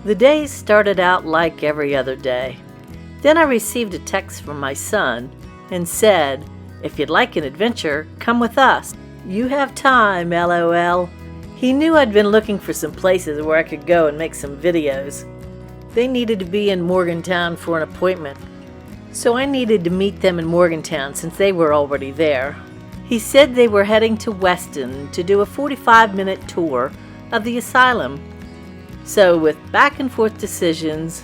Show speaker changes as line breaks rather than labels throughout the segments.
The day started out like every other day. Then I received a text from my son and said, "If you'd like an adventure, come with us. You have time, LOL." He knew I'd been looking for some places where I could go and make some videos. They needed to be in Morgantown for an appointment, so I needed to meet them in Morgantown since they were already there. He said they were heading to Weston to do a 45-minute tour of the asylum. So with back and forth decisions,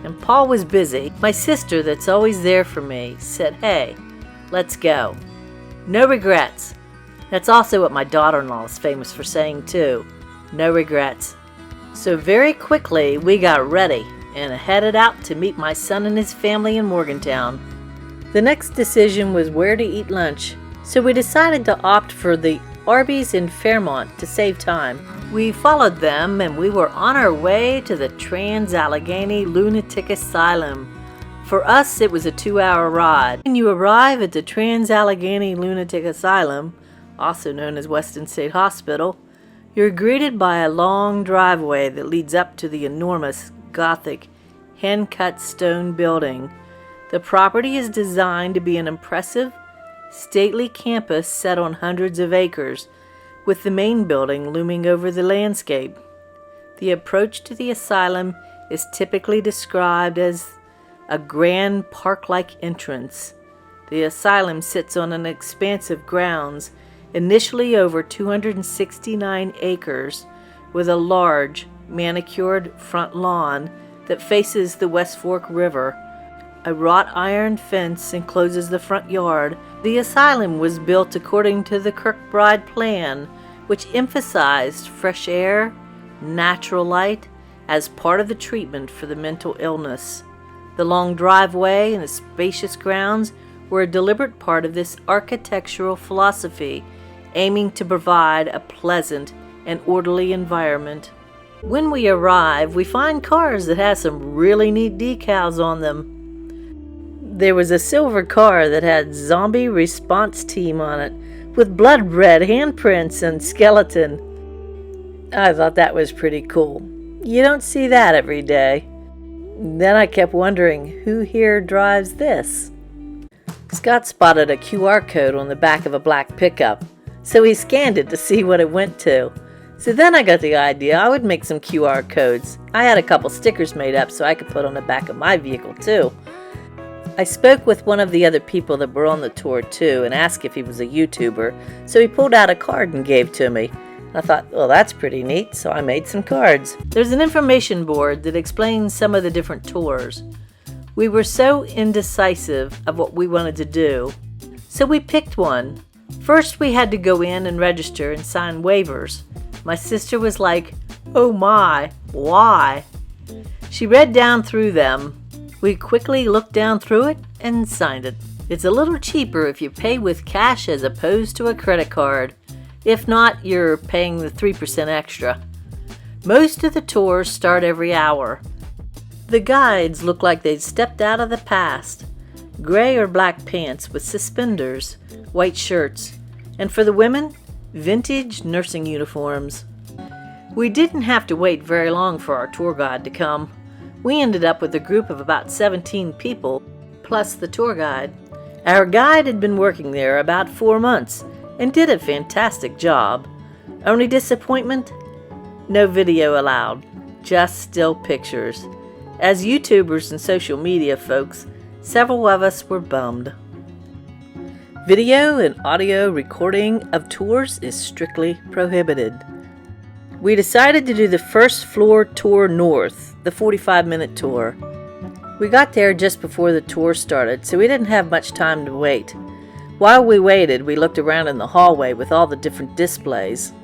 and Paul was busy, my sister that's always there for me said, "Hey, let's go." No regrets. That's also what my daughter-in-law is famous for saying too. No regrets. So very quickly we got ready and headed out to meet my son and his family in Morgantown. The next decision was where to eat lunch, so we decided to opt for the Arby's in Fairmont to save time. We followed them and we were on our way to the Trans-Allegheny Lunatic Asylum. For us, it was a 2-hour ride. When you arrive at the Trans-Allegheny Lunatic Asylum, also known as Weston State Hospital, you're greeted by a long driveway that leads up to the enormous, Gothic, hand-cut stone building. The property is designed to be an impressive, stately campus set on hundreds of acres, with the main building looming over the landscape. The approach to the asylum is typically described as a grand park-like entrance. The asylum sits on an expanse of grounds, initially over 269 acres, with a large, manicured front lawn that faces the West Fork River. A wrought iron fence encloses the front yard. The asylum was built according to the Kirkbride plan, which emphasized fresh air, natural light, as part of the treatment for the mental illness. The long driveway and the spacious grounds were a deliberate part of this architectural philosophy, aiming to provide a pleasant and orderly environment. When we arrive, we find cars that have some really neat decals on them. There was a silver car that had Zombie Response Team on it, with blood red handprints and skeleton. I thought that was pretty cool. You don't see that every day. Then I kept wondering, who here drives this? Scott spotted a QR code on the back of a black pickup, so he scanned it to see what it went to. So then I got the idea I would make some QR codes. I had a couple stickers made up so I could put on the back of my vehicle too. I spoke with one of the other people that were on the tour too and asked if he was a YouTuber, so he pulled out a card and gave to me. I thought, well, that's pretty neat, so I made some cards. There's an information board that explains some of the different tours. We were so indecisive of what we wanted to do, so we picked one. First, we had to go in and register and sign waivers. My sister was like, "Oh my, why?" She read down through them. We quickly looked down through it and signed it. It's a little cheaper if you pay with cash as opposed to a credit card. If not, you're paying the 3% extra. Most of the tours start every hour. The guides look like they'd stepped out of the past. Gray or black pants with suspenders, white shirts, and for the women, vintage nursing uniforms. We didn't have to wait very long for our tour guide to come. We ended up with a group of about 17 people, plus the tour guide. Our guide had been working there about 4 months and did a fantastic job. Only disappointment? No video allowed, just still pictures. As YouTubers and social media folks, several of us were bummed. Video and audio recording of tours is strictly prohibited. We decided to do the first floor tour north, the 45-minute tour. We got there just before the tour started, so we didn't have much time to wait. While we waited, we looked around in the hallway with all the different displays.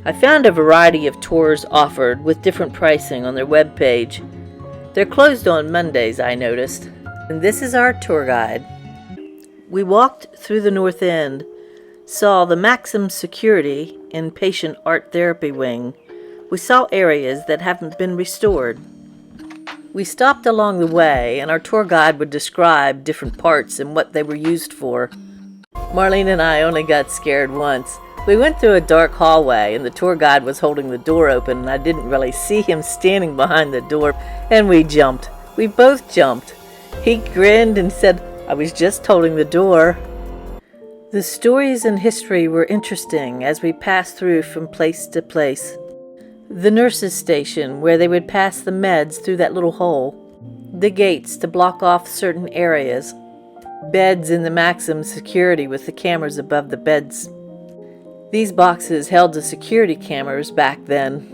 I found a variety of tours offered with different pricing on their webpage. They're closed on Mondays, I noticed. And this is our tour guide. We walked through the north end, saw the maximum security and patient art therapy wing. We saw areas that haven't been restored. We stopped along the way, and our tour guide would describe different parts and what they were used for. Marlene and I only got scared once. We went through a dark hallway, and the tour guide was holding the door open, and I didn't really see him standing behind the door, and we jumped. We both jumped. He grinned and said, "I was just holding the door." The stories and history were interesting as we passed through from place to place. The nurses' station, where they would pass the meds through that little hole. The gates to block off certain areas. Beds in the maximum security with the cameras above the beds. These boxes held the security cameras back then.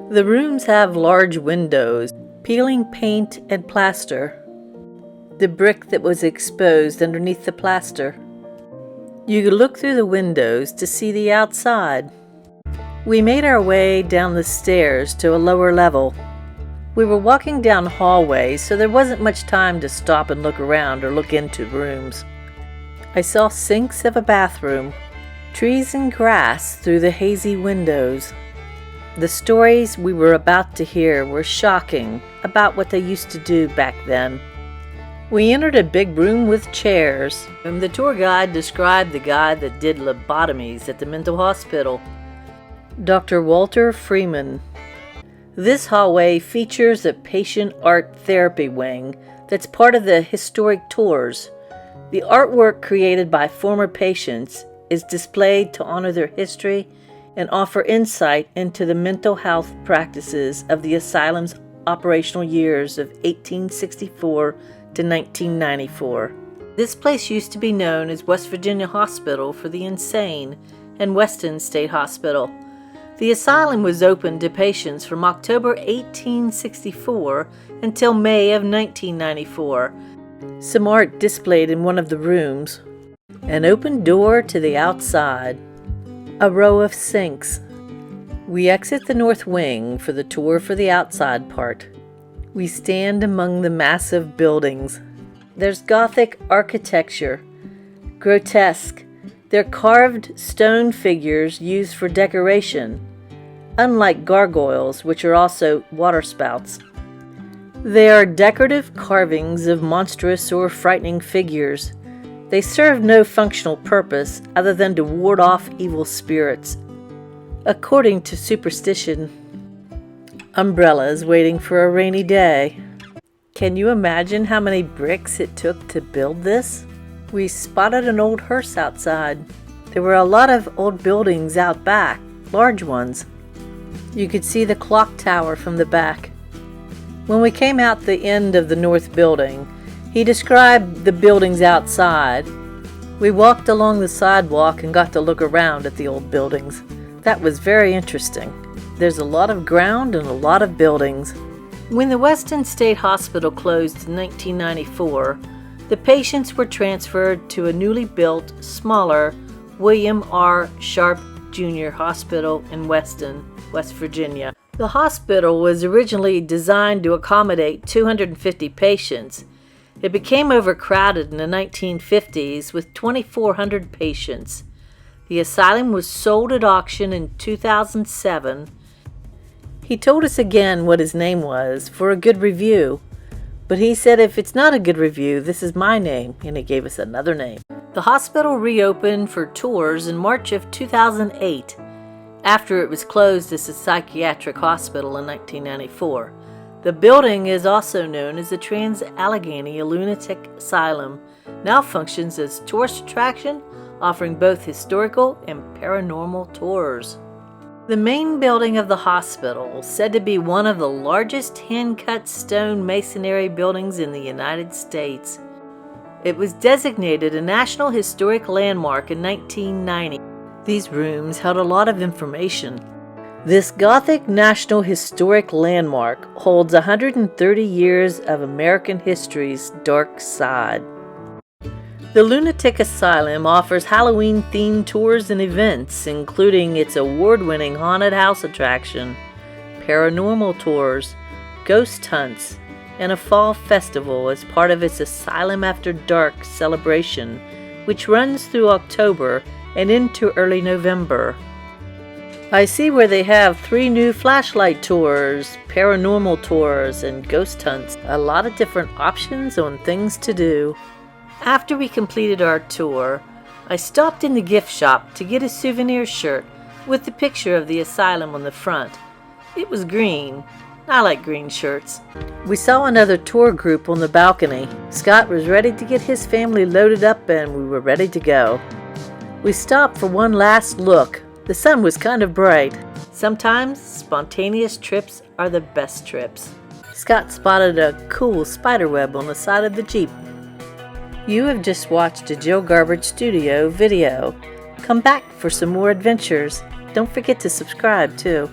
The rooms have large windows, peeling paint and plaster. The brick that was exposed underneath the plaster. You could look through the windows to see the outside. We made our way down the stairs to a lower level. We were walking down hallways, so there wasn't much time to stop and look around or look into rooms. I saw sinks of a bathroom, trees and grass through the hazy windows. The stories we were about to hear were shocking about what they used to do back then. We entered a big room with chairs. The tour guide described the guy that did lobotomies at the mental hospital, Dr. Walter Freeman. This hallway features a patient art therapy wing that's part of the historic tours. The artwork created by former patients is displayed to honor their history and offer insight into the mental health practices of the asylum's operational years of 1864 to 1994. This place used to be known as West Virginia Hospital for the Insane and Weston State Hospital. The asylum was open to patients from October 1864 until May of 1994. Some art displayed in one of the rooms. An open door to the outside. A row of sinks. We exit the north wing for the tour for the outside part. We stand among the massive buildings. There's Gothic architecture. Grotesque. They're carved stone figures used for decoration, unlike gargoyles, which are also waterspouts. They are decorative carvings of monstrous or frightening figures. They serve no functional purpose other than to ward off evil spirits. According to superstition, umbrellas waiting for a rainy day. Can you imagine how many bricks it took to build this? We spotted an old hearse outside. There were a lot of old buildings out back, large ones. You could see the clock tower from the back. When we came out the end of the north building, he described the buildings outside. We walked along the sidewalk and got to look around at the old buildings. That was very interesting. There's a lot of ground and a lot of buildings. When the Weston State Hospital closed in 1994, the patients were transferred to a newly built, smaller William R. Sharp Jr. Hospital in Weston, West Virginia. The hospital was originally designed to accommodate 250 patients. It became overcrowded in the 1950s with 2,400 patients. The asylum was sold at auction in 2007. He told us again what his name was for a good review, but he said if it's not a good review, this is my name, and he gave us another name. The hospital reopened for tours in March of 2008, after it was closed as a psychiatric hospital in 1994. The building is also known as the Trans-Allegheny Lunatic Asylum, now functions as a tourist attraction, offering both historical and paranormal tours. The main building of the hospital, said to be one of the largest hand-cut stone masonry buildings in the United States. It was designated a National Historic Landmark in 1990. These rooms held a lot of information. This Gothic National Historic Landmark holds 130 years of American history's dark side. The Lunatic Asylum offers Halloween-themed tours and events, including its award-winning haunted house attraction, paranormal tours, ghost hunts, and a fall festival as part of its Asylum After Dark celebration, which runs through October and into early November. I see where they have 3 new flashlight tours, paranormal tours, and ghost hunts. A lot of different options on things to do. After we completed our tour, I stopped in the gift shop to get a souvenir shirt with the picture of the asylum on the front. It was green. I like green shirts. We saw another tour group on the balcony. Scott was ready to get his family loaded up and we were ready to go. We stopped for one last look. The sun was kind of bright. Sometimes spontaneous trips are the best trips. Scott spotted a cool spiderweb on the side of the Jeep. You have just watched a Jill Garbart Studio video. Come back for some more adventures. Don't forget to subscribe too.